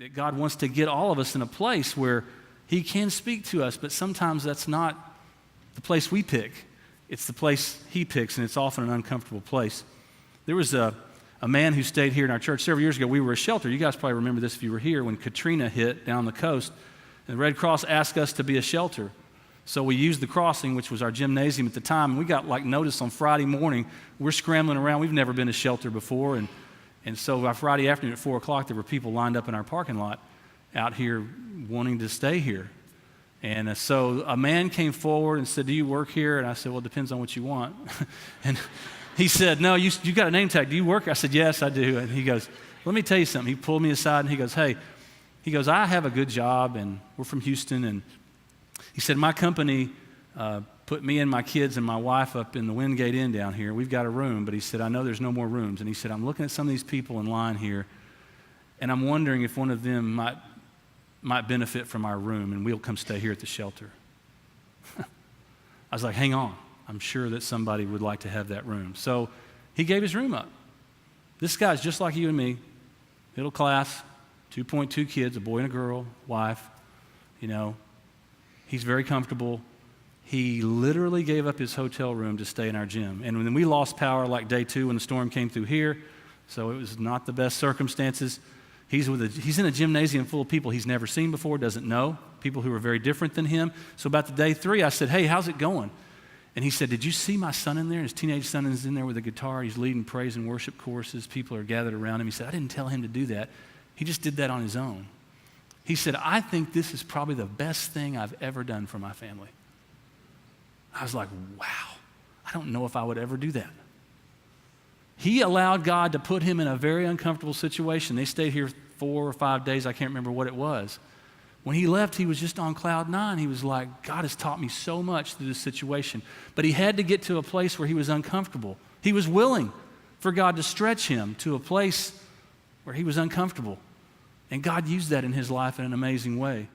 that God wants to get all of us in a place where he can speak to us, but sometimes that's not the place we pick. It's the place he picks, and it's often an uncomfortable place. There was a man who stayed here in our church several years ago. We were a shelter. You guys probably remember this if you were here when Katrina hit down the coast. And the Red Cross asked us to be a shelter. So we used the crossing, which was our gymnasium at the time, and we got notice on Friday morning. We're scrambling around. We've never been a shelter before, and so by Friday afternoon at 4 o'clock, there were people lined up in our parking lot out here wanting to stay here. And so a man came forward and said, "Do you work here?" And I said, "Well, it depends on what you want." And he said, "No, you got a name tag. Do you work?" I said, "Yes, I do." And he goes, "Let me tell you something." He pulled me aside and he goes, "Hey," he goes, "I have a good job, and we're from Houston." And he said, "My company put me and my kids and my wife up in the Wingate Inn down here. We've got a room." But he said, "I know there's no more rooms." And he said, "I'm looking at some of these people in line here, and I'm wondering if one of them might benefit from our room, and we'll come stay here at the shelter." I was like, "Hang on. I'm sure that somebody would like to have that room." So he gave his room up. This guy's just like you and me, middle class, 2.2 kids, a boy and a girl, wife. He's very comfortable. He literally gave up his hotel room to stay in our gym. And when we lost power like day 2 when the storm came through here, so it was not the best circumstances. He's in a gymnasium full of people he's never seen before, doesn't know, people who are very different than him. So about the day 3, I said, "Hey, how's it going?" And he said, "Did you see my son in there? His teenage son is in there with a guitar. He's leading praise and worship choruses. People are gathered around him." He said, "I didn't tell him to do that. He just did that on his own." He said, "I think this is probably the best thing I've ever done for my family." I was like, wow, I don't know if I would ever do that. He allowed God to put him in a very uncomfortable situation. They stayed here 4 or 5 days. I can't remember what it was. When he left, he was just on cloud 9. He was like, "God has taught me so much through this situation." But he had to get to a place where he was uncomfortable. He was willing for God to stretch him to a place where he was uncomfortable. And God used that in his life in an amazing way.